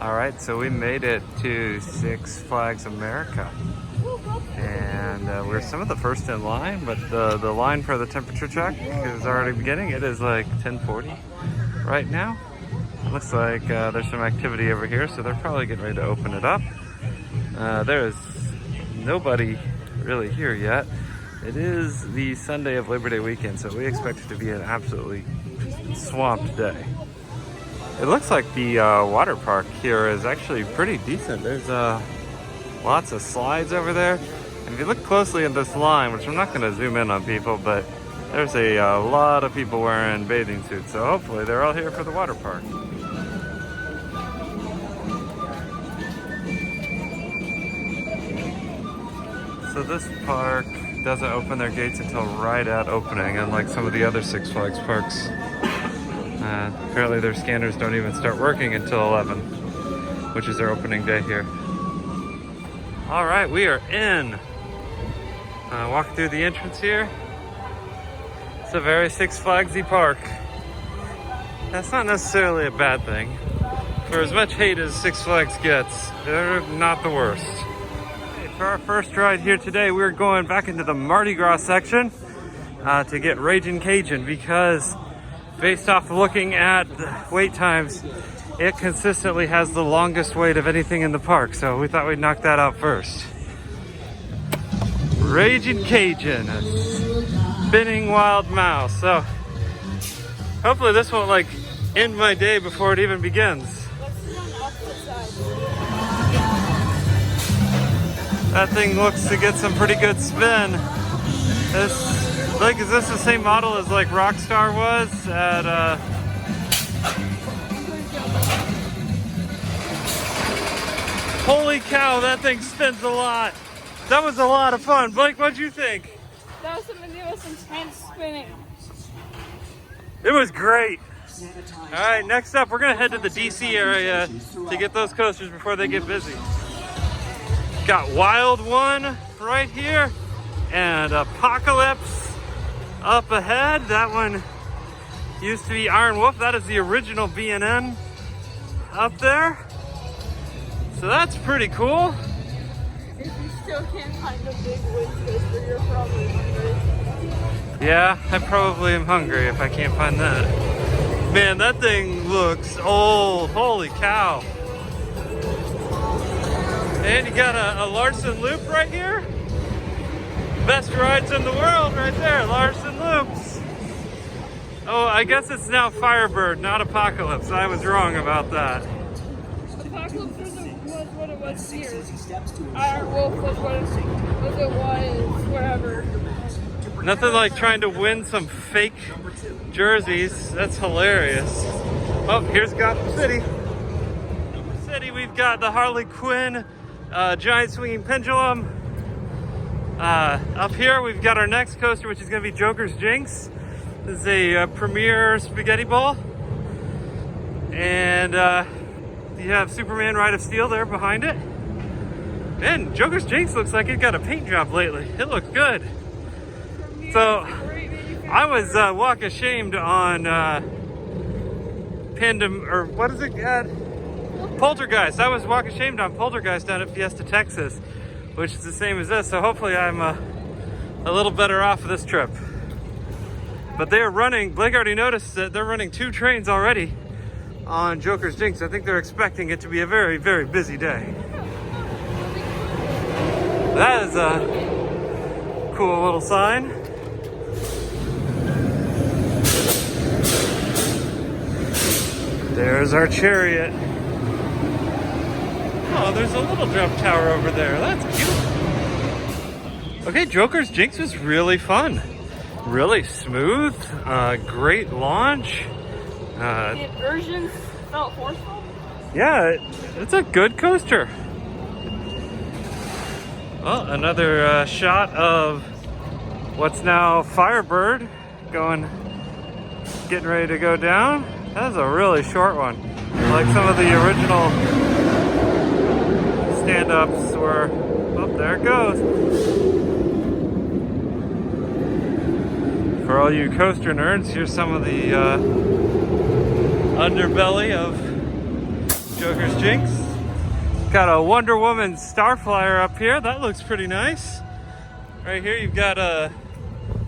All right, so we made it to Six Flags America. And we're some of the first in line, but the line for the temperature check is already beginning. It is like 10:40 right now. Looks like there's some activity over here, so they're probably getting ready to open it up. There is nobody really here yet. It is the Sunday of Labor Day weekend, so we expect it to be an absolutely swamped day. It looks like the water park here is actually pretty decent. There's lots of slides over there. And if you look closely at this line, which I'm not going to zoom in on people, but there's a lot of people wearing bathing suits. So hopefully they're all here for the water park. So this park doesn't open their gates until right at opening, unlike some of the other Six Flags parks. Apparently their scanners don't even start working until 11, which is their opening day here. All right, we are in. Walking through the entrance here. It's a very Six Flagsy park. That's not necessarily a bad thing. For as much hate as Six Flags gets, they're not the worst. For our first ride here today, we're going back into the Mardi Gras section to get Ragin' Cajun, because based off looking at the wait times, it consistently has the longest wait of anything in the park, so we thought we'd knock that out first. Ragin' Cajun, a spinning wild mouse. So hopefully this won't like end my day before it even begins. That thing looks to get some pretty good spin. Is this the same model as like Rockstar was at Holy cow, that thing spins a lot. That was a lot of fun. Blake, what'd you think? That was some intense spinning. It was great. All right, next up, we're gonna head to the DC area to get those coasters before they get busy. Got Wild One right here and Apocalypse up ahead. That one used to be Iron Wolf. That is the original B&N up there. So that's pretty cool. If you still can't find a big wood coaster, you're probably hungry. Yeah, I probably am hungry if I can't find that. Man, that thing looks old. Holy cow. And you got a Larson Loop right here. Best rides in the world right there, Larson Loops. Oh, I guess it's now Firebird, not Apocalypse. I was wrong about that. Apocalypse was what it was here. Iron Wolf was what it was, whatever. Nothing like trying to win some fake jerseys. That's hilarious. Oh, here's Gotham City. Gotham City, we've got the Harley Quinn giant swinging pendulum. Up here, we've got our next coaster, which is going to be Joker's Jinx. This is a premier spaghetti ball. And you have Superman Ride of Steel there behind it. Man, Joker's Jinx looks like it got a paint job lately. It looks good. So, I was walk ashamed on what is it? Poltergeist. I was walk ashamed on Poltergeist down at Fiesta, Texas, which is the same as this. So hopefully I'm a little better off this trip. But they are running, Blake already noticed that they're running 2 trains already on Joker's Jinx. I think they're expecting it to be a very, very busy day. That is a cool little sign. There's our chariot. Oh, there's a little jump tower over there. That's cute. Okay, Joker's Jinx was really fun. Really smooth. Great launch. The inversions felt forceful. Yeah, it's a good coaster. Well, another shot of what's now Firebird getting ready to go down. That was a really short one. Like some of the original stand-ups were. Oh, there it goes. For all you coaster nerds, here's some of the underbelly of Joker's Jinx. Got a Wonder Woman Starflyer up here. That looks pretty nice. Right here you've got a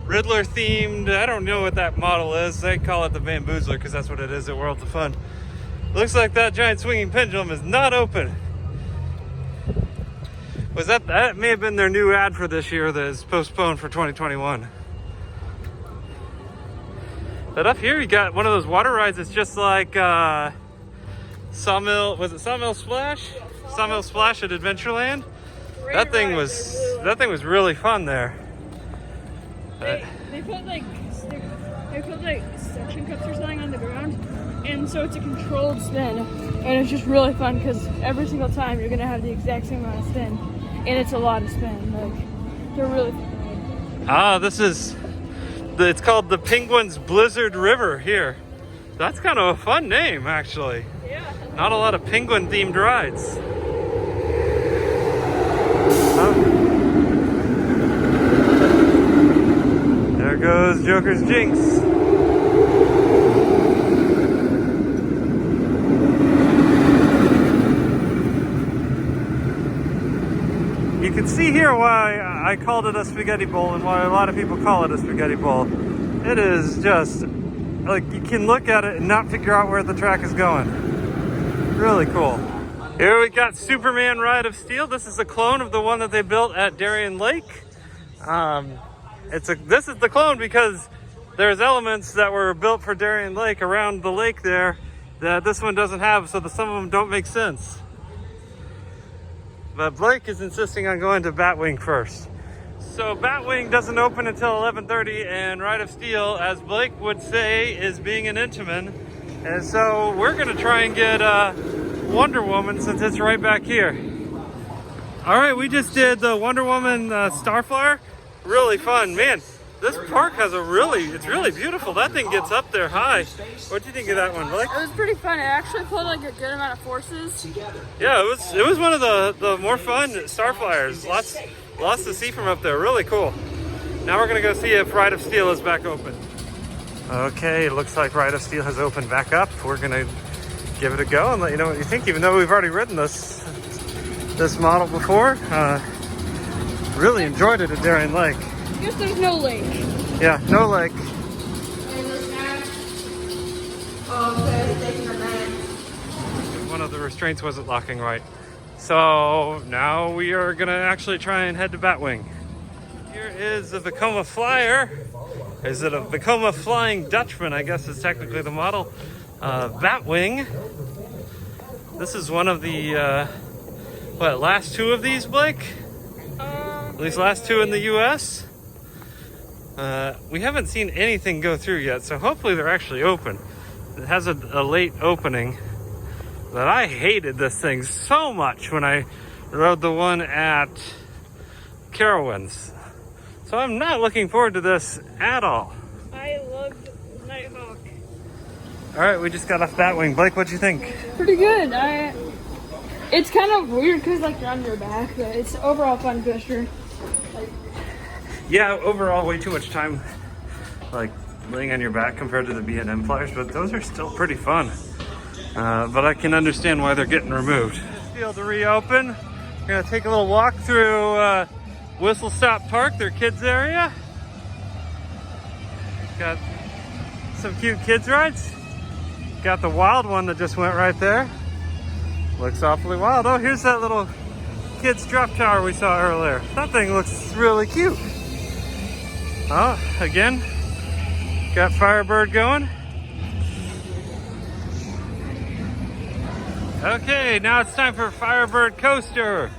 Riddler themed, I don't know what that model is. They call it the Bamboozler because that's what it is at Worlds of Fun. Looks like that giant swinging pendulum is not open. Was that may have been their new ad for this year that is postponed for 2021. But up here you got one of those water rides. It's just like Sawmill, was it Sawmill Splash? Sawmill Splash at Adventureland. That thing was really fun there. They put like suction cups or something on the ground, and so it's a controlled spin, and it's just really fun because every single time you're gonna have the exact same amount of spin, and it's a lot of spin. Like they're really fun. It's called the Penguins Blizzard River here. That's kind of a fun name, actually. Yeah. Not a lot of penguin themed rides. There goes Joker's Jinx. You can see here why I called it a spaghetti bowl and why a lot of people call it a spaghetti bowl. It is just, like, you can look at it and not figure out where the track is going. Really cool. Here we got Superman Ride of Steel. This is a clone of the one that they built at Darien Lake. This is the clone because there's elements that were built for Darien Lake around the lake there that this one doesn't have, so some of them don't make sense. But Blake is insisting on going to Batwing first. So Batwing doesn't open until 11:30, and Ride of Steel, as Blake would say, is being an Intamin. And so we're gonna try and get Wonder Woman since it's right back here. All right, we just did the Wonder Woman Starflyer. Really fun, man. This park has it's really beautiful. That thing gets up there high. What do you think of that one, Blake? It was pretty fun. It actually pulled like a good amount of forces. Yeah, it was one of the more fun Starflyers. Lots to see from up there. Really cool. Now we're gonna go see if Ride of Steel is back open. Okay, it looks like Ride of Steel has opened back up. We're gonna give it a go and let you know what you think, even though we've already ridden this model before. Really enjoyed it at Darien Lake. I guess there's no lake. Yeah, no lake. One of the restraints wasn't locking right. So now we are gonna actually try and head to Batwing. Here is the Vekoma Flyer. Is it a Vekoma Flying Dutchman, I guess is technically the model. Batwing. This is one of the, last two of these, Blake? At least last two in the US. We haven't seen anything go through yet, so hopefully they're actually open. It has a late opening. But I hated this thing so much when I rode the one at Carowinds. So I'm not looking forward to this at all. I loved Nighthawk. All right, we just got off Batwing. Blake, what'd you think? Pretty good. It's kind of weird because like you're on your back, but it's overall fun coaster. Yeah, overall way too much time like laying on your back compared to the B&M flyers, but those are still pretty fun. But I can understand why they're getting removed. Field to reopen. We're gonna take a little walk through Whistle Stop Park, their kids area. Got some cute kids rides. Got the wild one that just went right there. Looks awfully wild. Oh, here's that little kids drop tower we saw earlier. That thing looks really cute. Oh, again, got Firebird going. Okay, now it's time for Firebird Coaster.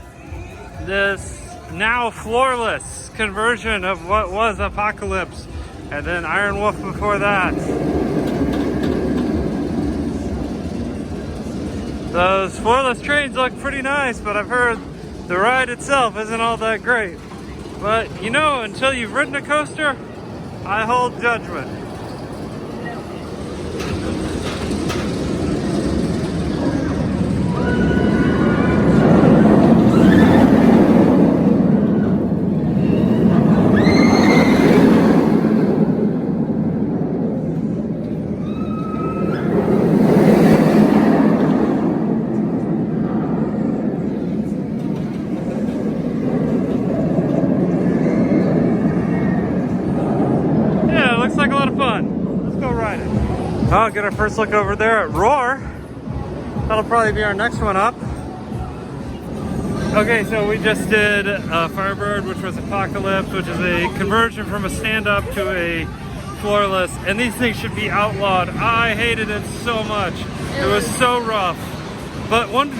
This now floorless conversion of what was Apocalypse, and then Iron Wolf before that. Those floorless trains look pretty nice, but I've heard the ride itself isn't all that great. But you know, until you've ridden a coaster, I hold judgment. get our first look over there at Roar. That'll probably be our next one up. Okay, so we just did Firebird, which was Apocalypse, which is a conversion from a stand-up to a floorless, and these things should be outlawed. I hated it so much. It was so rough. But one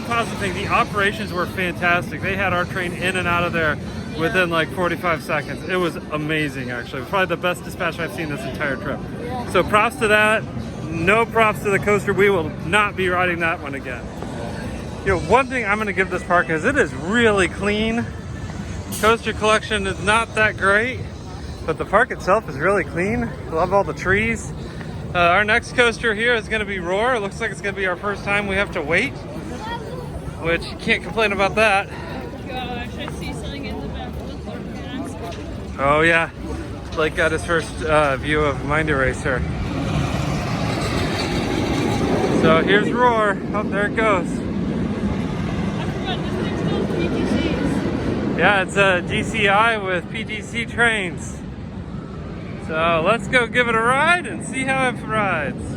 positive thing, the operations were fantastic. They had our train in and out of there within like 45 seconds. It was amazing, actually. It was probably the best dispatch I've seen this entire trip. Yeah. So props to that. No props to the coaster. We will not be riding that one again. One thing I'm going to give this park is it is really clean. Coaster collection is not that great, but the park itself is really clean. Love all the trees. Our next coaster here is going to be Roar. It looks like it's going to be our first time we have to wait, which you can't complain about that. Oh gosh, I see something in the back of the park. Oh yeah, Blake got his first view of Mind Eraser. So here's Roar. Oh, there it goes. Yeah, it's a GCI with PTC trains. So let's go give it a ride and see how it rides.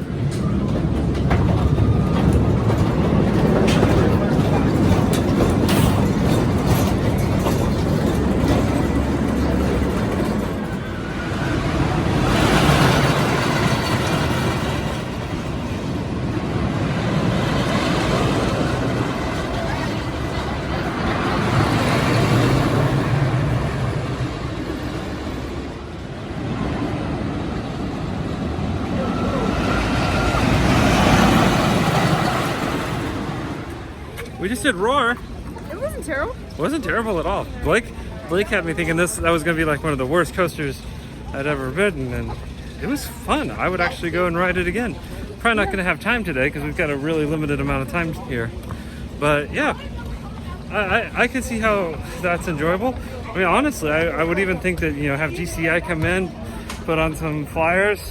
We just did Roar. It wasn't terrible. It wasn't terrible at all. Blake had me thinking that was going to be like one of the worst coasters I'd ever ridden, and it was fun. I would actually go and ride it again. Probably not going to have time today because we've got a really limited amount of time here. But yeah, I can see how that's enjoyable. I mean, honestly, I would even think that, have GCI come in, put on some flyers.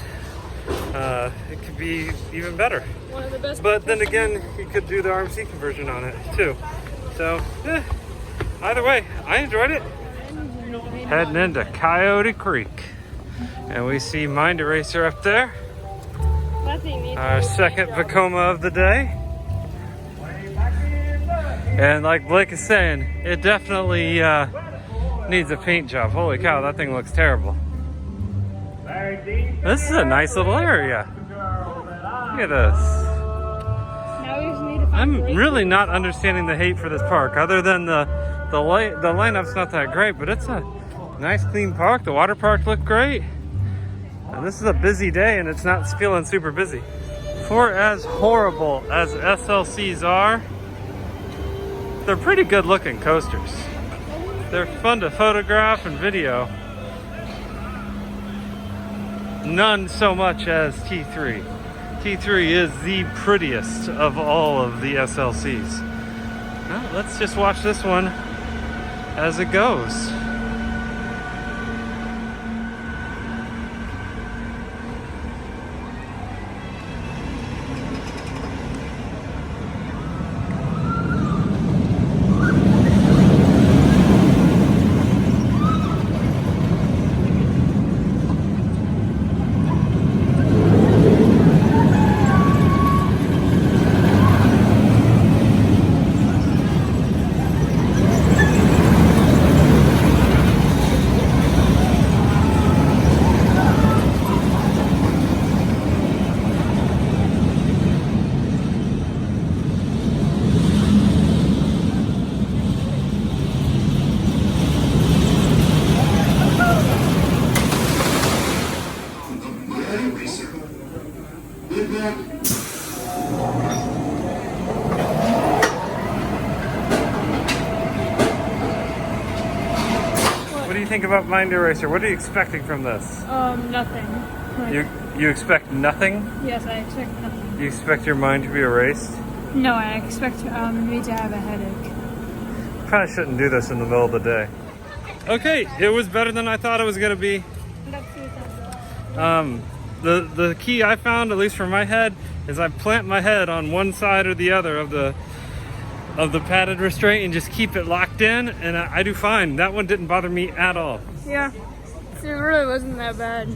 It could be even better. One of the best. But then again, you could do the RMC conversion on it too. So, either way, I enjoyed it. Heading into Coyote Creek. And we see Mind Eraser up there. Our second Vekoma of the day. And like Blake is saying, it definitely needs a paint job. Holy cow, that thing looks terrible. This is a nice little area. Look at this. I'm really not understanding the hate for this park, other than the lineup's not that great, but it's a nice clean park. The water park looked great. And this is a busy day and it's not feeling super busy. For as horrible as SLCs are, they're pretty good looking coasters. They're fun to photograph and video. None so much as T3. T3 is the prettiest of all of the SLCs. Well, let's just watch this one as it goes. What do you think about Mind Eraser? What are you expecting from this? Nothing. You expect nothing? Yes, I expect nothing. You expect your mind to be erased? No, I expect me to have a headache. Probably shouldn't do this in the middle of the day. Okay, it was better than I thought it was going to be. The key I found, at least for my head, is I plant my head on one side or the other of the padded restraint and just keep it locked in, and I do fine. That one didn't bother me at all. Yeah, it really wasn't that bad.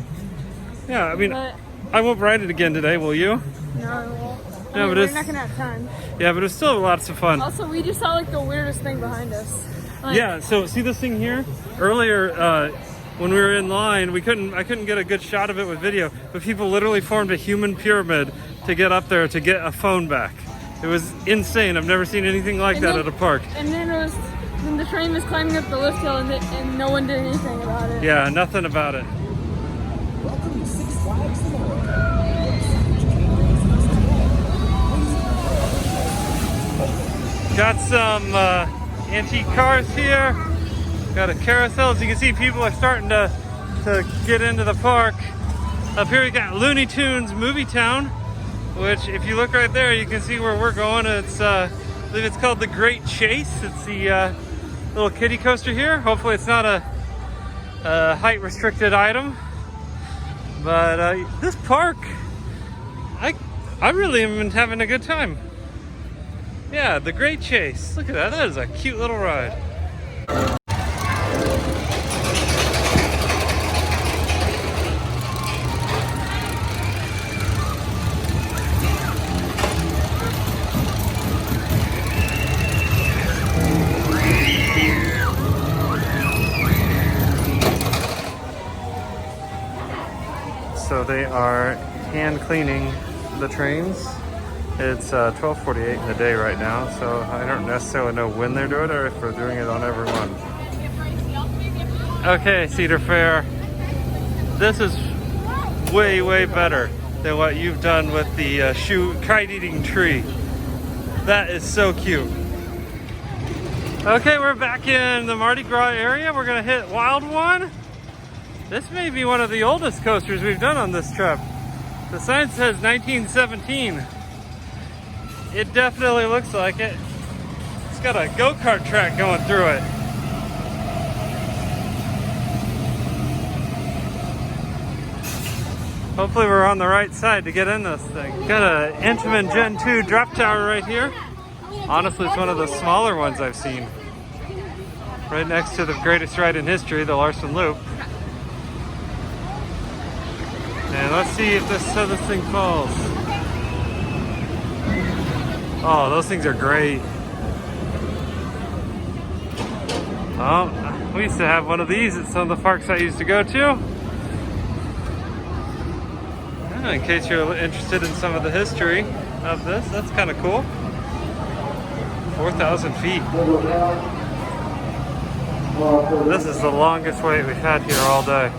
Yeah, I mean, But I won't ride it again today, will you? No, I won't. No, but we're it's not gonna have time. yeah, but it's still lots of fun. Also, we just saw like the weirdest thing behind us. Like, Yeah, so see this thing here? Earlier, when we were in line, I couldn't get a good shot of it with video, but people literally formed a human pyramid to get up there to get a phone back. It was insane. I've never seen anything like that at a park. And then then the train was climbing up the lift hill, and no one did anything about it. Yeah, nothing about it. Welcome to Six Flags Florida. Got some antique cars here. Got a carousel. As you can see, people are starting to get into the park. Up here we got Looney Tunes Movie Town, which if you look right there, you can see where we're going. It's I believe it's called the Great Chase. It's the little kiddie coaster here. Hopefully it's not a height restricted item. But this park, I really am been having a good time. Yeah, the Great Chase. Look at that. That is a cute little ride. So they are hand cleaning the trains. It's 12:48 in the day right now, so I don't necessarily know when they're doing it or if they're doing it on every one. Okay, Cedar Fair. This is way, way better than what you've done with the kite-eating tree. That is so cute. Okay, we're back in the Mardi Gras area. We're gonna hit Wild One. This may be one of the oldest coasters we've done on this trip. The sign says 1917. It definitely looks like it. It's got a go-kart track going through it. Hopefully we're on the right side to get in this thing. Got a Intamin Gen 2 drop tower right here. Honestly, it's one of the smaller ones I've seen. Right next to the greatest ride in history, the Larson Loop. And let's see if this thing falls. Oh, those things are great. Oh, we used to have one of these at some of the parks I used to go to. In case you're interested in some of the history of this, that's kind of cool. 4,000 feet. This is the longest wait we've had here all day.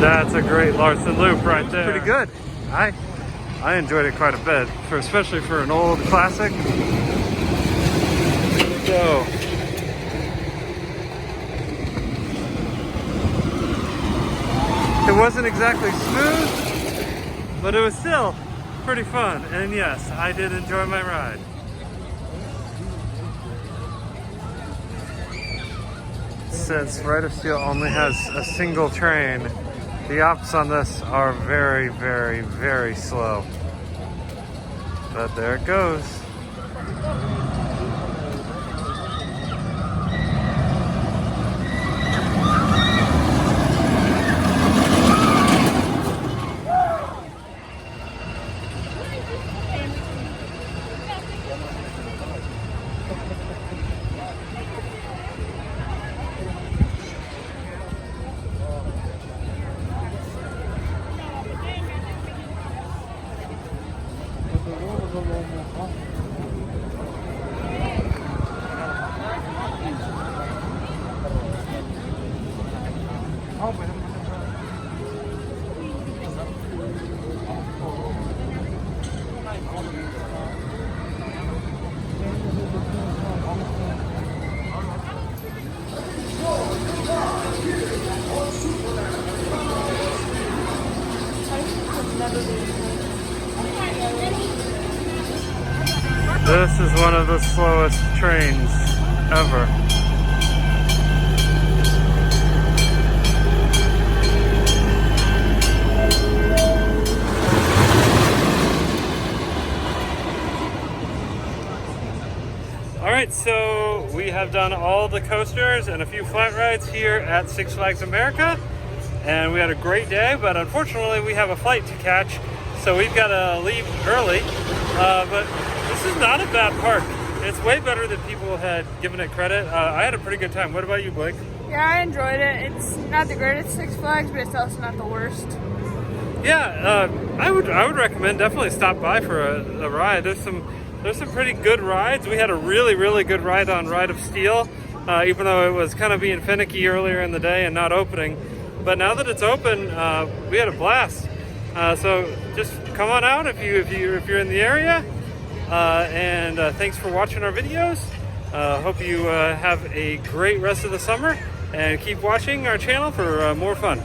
That's a great Larson Loop right there. Pretty good. I enjoyed it quite a bit, especially for an old classic. So, it wasn't exactly smooth, but it was still pretty fun. And yes, I did enjoy my ride. Since Ride of Steel only has a single train, the ops on this are very, very, very slow. But there it goes. This is one of the slowest trains ever. All right, so we have done all the coasters and a few flat rides here at Six Flags America. And we had a great day, but unfortunately we have a flight to catch, so we've got to leave early. But this is not a bad park. It's way better than people had given it credit. I had a pretty good time. What about you, Blake? Yeah, I enjoyed it. It's not the greatest Six Flags, but it's also not the worst. Yeah, I would recommend definitely stop by for a ride. There's some pretty good rides. We had a really good ride on Ride of Steel, even though it was kind of being finicky earlier in the day and not opening. But now that it's open, we had a blast. So just come on out if you're in the area. And thanks for watching our videos. Hope you have a great rest of the summer, and keep watching our channel for more fun.